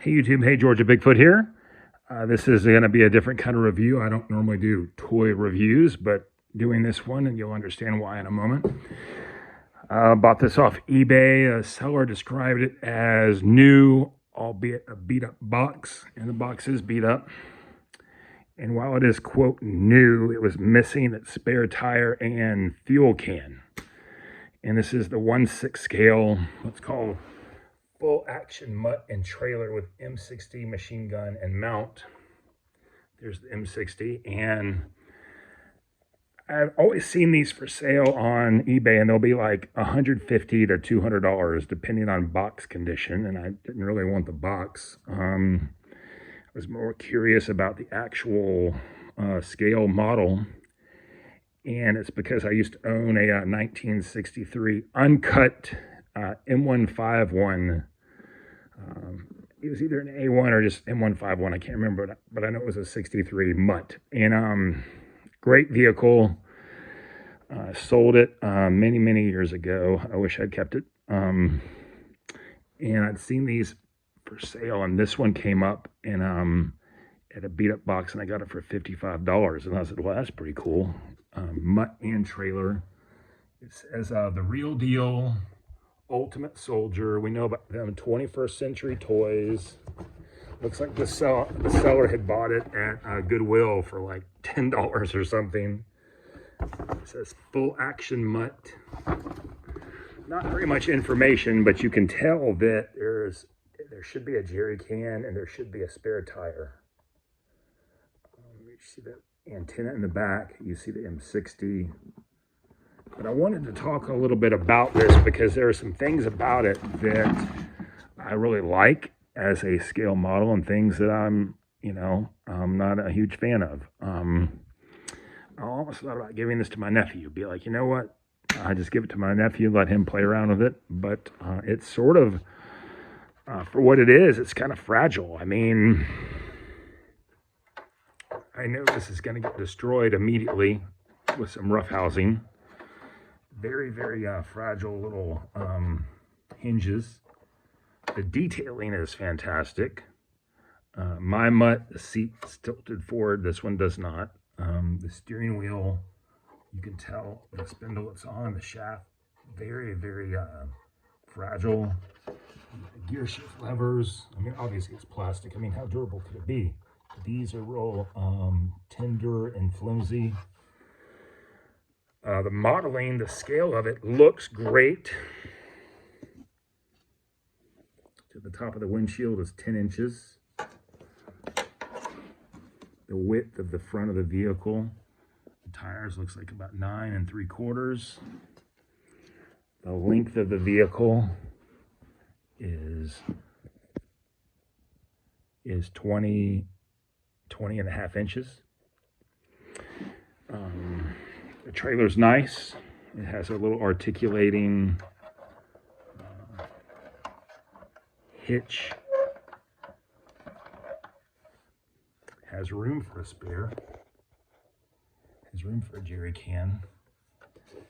Hey YouTube, hey Georgia Bigfoot here. This is going to be a different kind of review. I don't normally do toy reviews, but doing this one, and you'll understand why in a moment. Bought this off eBay. A seller described it as new, albeit a beat up box, and the box is beat up. And while it is, quote, new, it was missing its spare tire and fuel can. And this is the 1/6 scale, what's called full action mutt and trailer with M60 machine gun and mount. There's the M60, and I've always seen these for sale on eBay, and they'll be like $150 to $200 depending on box condition, and I didn't really want the box. I was more curious about the actual scale model, and it's because I used to own a 1963 uncut M151. It was either an A1 or just M151. I can't remember, but I know it was a 63 Mutt. And great vehicle. Sold it many, many years ago. I wish I'd kept it. And I'd seen these for sale, and this one came up and at a beat up box, and I got it for $55. And I said, well, that's pretty cool. Mutt and trailer. It says the real deal. Ultimate Soldier. We know about them. 21st Century Toys. Looks like the seller had bought it at Goodwill for like $10 or something. It says full action mutt. Not very much information, but you can tell that there should be a jerry can and there should be a spare tire. You see the antenna in the back. You see the M60. But I wanted to talk a little bit about this because there are some things about it that I really like as a scale model and things that I'm not a huge fan of. I almost thought about giving this to my nephew. Be like, you know what? I just give it to my nephew, let him play around with it. But it's sort of, for what it is, it's kind of fragile. I mean, I know this is going to get destroyed immediately with some rough housing. Very, very fragile little hinges. The detailing is fantastic. My mutt, the seat's tilted forward. This one does not. The steering wheel, you can tell the spindle it's on, the shaft, very, very fragile. The gear shift levers, I mean, obviously it's plastic. I mean, how durable could it be? These are real tender and flimsy. The modeling, the scale of it looks great. To the top of the windshield is 10 inches. The width of the front of the vehicle, the tires looks like about 9 3/4. The length of the vehicle is 20 and a half inches. The trailer's nice. It has a little articulating hitch. Has room for a spare. Has room for a jerry can.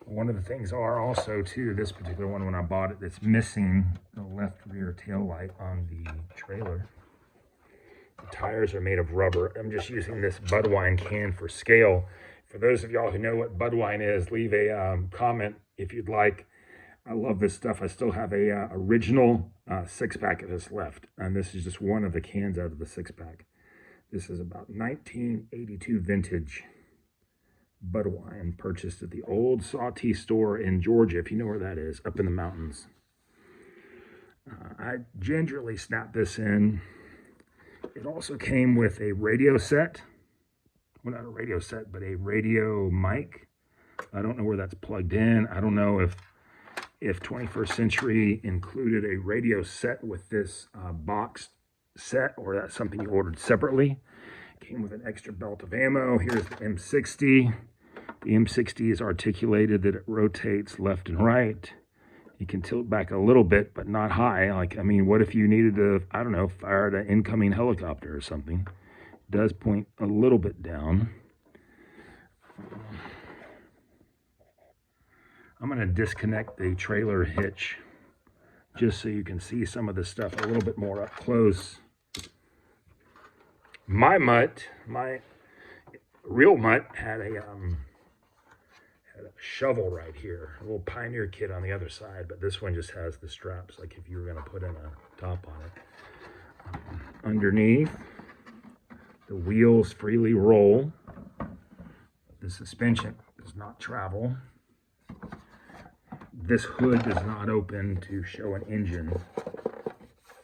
One of the things are also too, this particular one when I bought it, that's missing the left rear tail light on the trailer. The tires are made of rubber. I'm just using this Budwine can for scale. For those of y'all who know what Budwine is, leave a comment if you'd like. I love this stuff. I still have a original 6-pack of this left, and this is just one of the cans out of the 6-pack. This is about 1982 vintage Budwine, purchased at the old Sawtee store in Georgia, if you know where that is, up in the mountains. I gingerly snapped this in. It also came with a radio set. Well, not a radio set, but a radio mic. I don't know where that's plugged in. I don't know if 21st Century included a radio set with this box set, or that's something you ordered separately. It came with an extra belt of ammo. Here's the M60. The M60 is articulated that it rotates left and right. You can tilt back a little bit, but not high. Like, I mean, what if you needed to, I don't know, fire at an incoming helicopter or something? It does point a little bit down. I'm going to disconnect the trailer hitch just so you can see some of this stuff a little bit more up close. My Mutt, my real Mutt had a shovel right here, a little Pioneer kit on the other side, but this one just has the straps, like if you were going to put in a top on it. Underneath, the wheels freely roll. The suspension does not travel. This hood does not open to show an engine.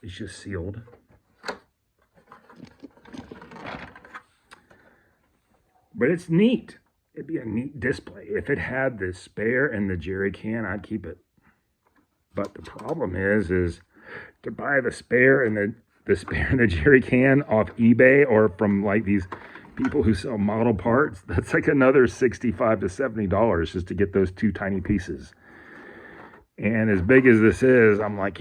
It's just sealed. But it's neat. It'd be a neat display. If it had the spare and the jerry can, I'd keep it. But the problem is to buy the spare and the jerry can off eBay or from like these people who sell model parts, that's like another $65 to $70 just to get those two tiny pieces. And as big as this is, I'm like,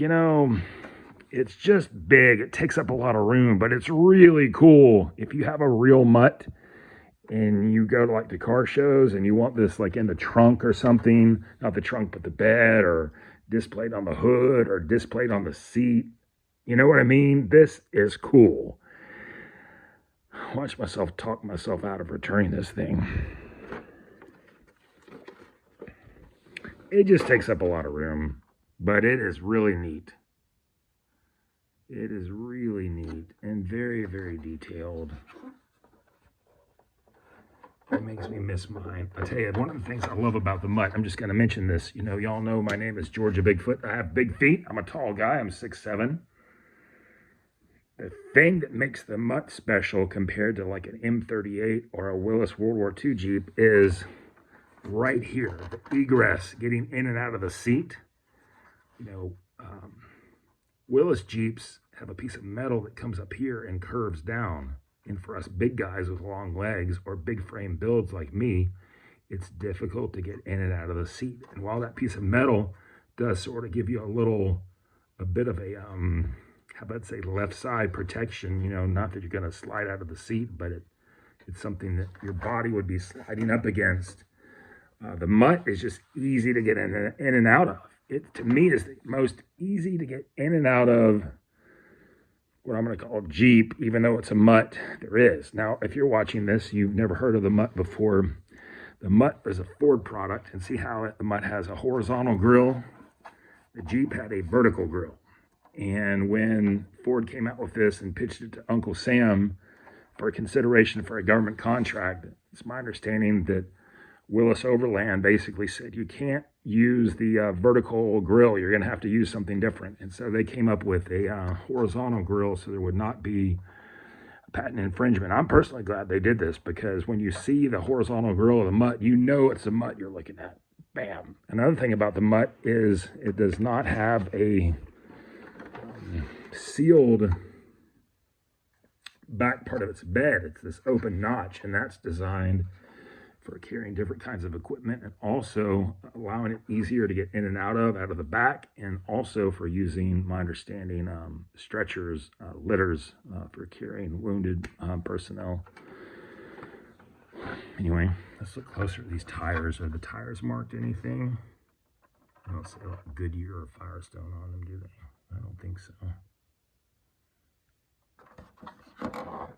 it's just big. It takes up a lot of room, but it's really cool. If you have a real Mutt and you go to like the car shows and you want this like in the trunk or something, not the trunk, but the bed, or displayed on the hood or displayed on the seat, you know what I mean? This is cool. Watch myself talk myself out of returning this thing. It just takes up a lot of room, but it is really neat. It is really neat and very, very detailed. It makes me miss mine. I tell you, one of the things I love about the Mutt, I'm just going to mention this. Y'all know my name is Georgia Bigfoot. I have big feet. I'm a tall guy. I'm 6'7". The thing that makes the Mutt special compared to like an M38 or a Willis World War II Jeep is right here, the egress, getting in and out of the seat. Willis Jeeps have a piece of metal that comes up here and curves down. And for us big guys with long legs or big frame builds like me, it's difficult to get in and out of the seat. And while that piece of metal does sort of give you a bit of a, how about say left side protection, not that you're going to slide out of the seat, but it's something that your body would be sliding up against. The Mutt is just easy to get in and out of. It, to me, is the most easy to get in and out of what I'm going to call Jeep, even though it's a Mutt, there is. Now, if you're watching this, you've never heard of the Mutt before. The Mutt is a Ford product, and see how the Mutt has a horizontal grille. The Jeep had a vertical grille. And when Ford came out with this and pitched it to Uncle Sam for consideration for a government contract, it's my understanding that Willis Overland basically said, you can't use the vertical grill. You're going to have to use something different. And so they came up with a horizontal grill so there would not be patent infringement. I'm personally glad they did this because when you see the horizontal grill of the Mutt, you know it's a Mutt you're looking at. Bam. Another thing about the Mutt is it does not have a sealed back part of its bed. It's this open notch, and that's designed for carrying different kinds of equipment and also allowing it easier to get in and out of the back, and also for using, my understanding, stretchers, litters for carrying wounded personnel. Anyway, let's look closer at these tires. Are the tires marked anything? I don't say like Goodyear or Firestone on them, do they? I don't think so.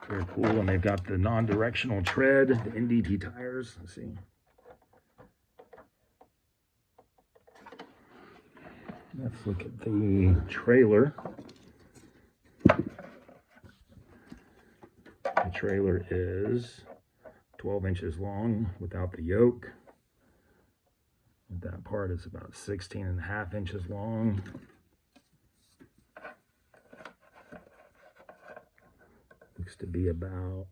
Very cool, and they've got the non-directional tread, the NDT tires. Let's see. Let's look at the trailer. The trailer is 12 inches long without the yoke. That part is about 16.5 inches long. Looks to be about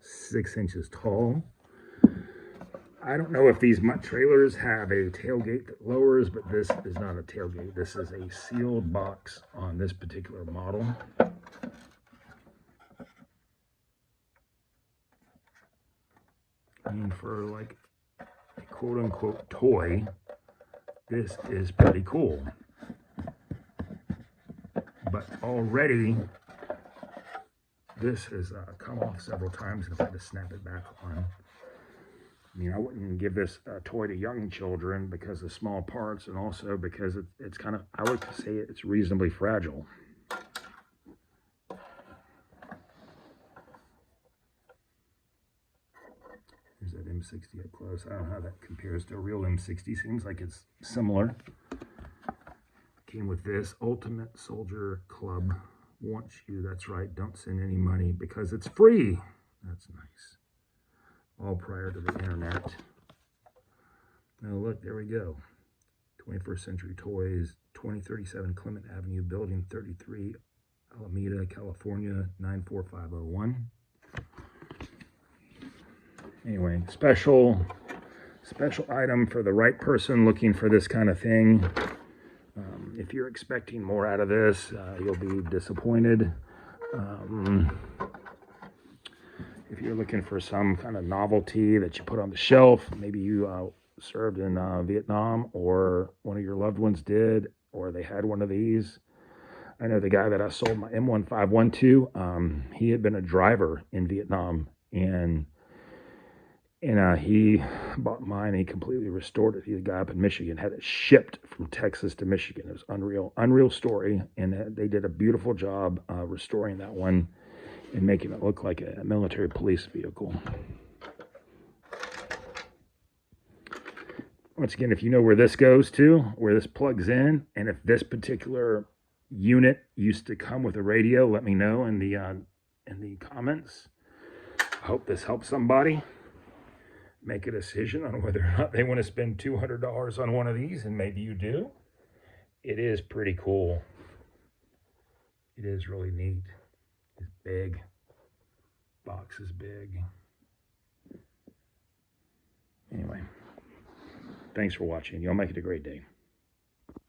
6 inches tall. I don't know if these Mutt trailers have a tailgate that lowers, but this is not a tailgate. This is a sealed box on this particular model. And for like a quote-unquote toy, this is pretty cool. But already, this has come off several times and I've had to snap it back on. I mean, I wouldn't give this toy to young children because of small parts, and also because it's kind of, I would say it's reasonably fragile. M60 up close. I don't know how that compares to a real M60. Seems like it's similar. Came with this Ultimate Soldier Club. Wants you, that's right, don't send any money because it's free. That's nice. All prior to the internet. Oh, look, there we go. 21st Century Toys, 2037 Clement Avenue, Building 33, Alameda, California, 94501. Anyway, special item for the right person looking for this kind of thing. If you're expecting more out of this, you'll be disappointed. If you're looking for some kind of novelty that you put on the shelf, maybe you served in Vietnam, or one of your loved ones did, or they had one of these. I know the guy that I sold my M151 to, he had been a driver in Vietnam, and he bought mine and he completely restored it. He's a guy up in Michigan, had it shipped from Texas to Michigan. It was unreal story, and they did a beautiful job restoring that one and making it look like a military police vehicle. Once again, if you know where this goes to, where this plugs in, and if this particular unit used to come with a radio, let me know in the comments. I hope this helps somebody make a decision on whether or not they want to spend $200 on one of these, and maybe you do. It is pretty cool. It is really neat. It's big. Box is big. Anyway, thanks for watching. Y'all make it a great day.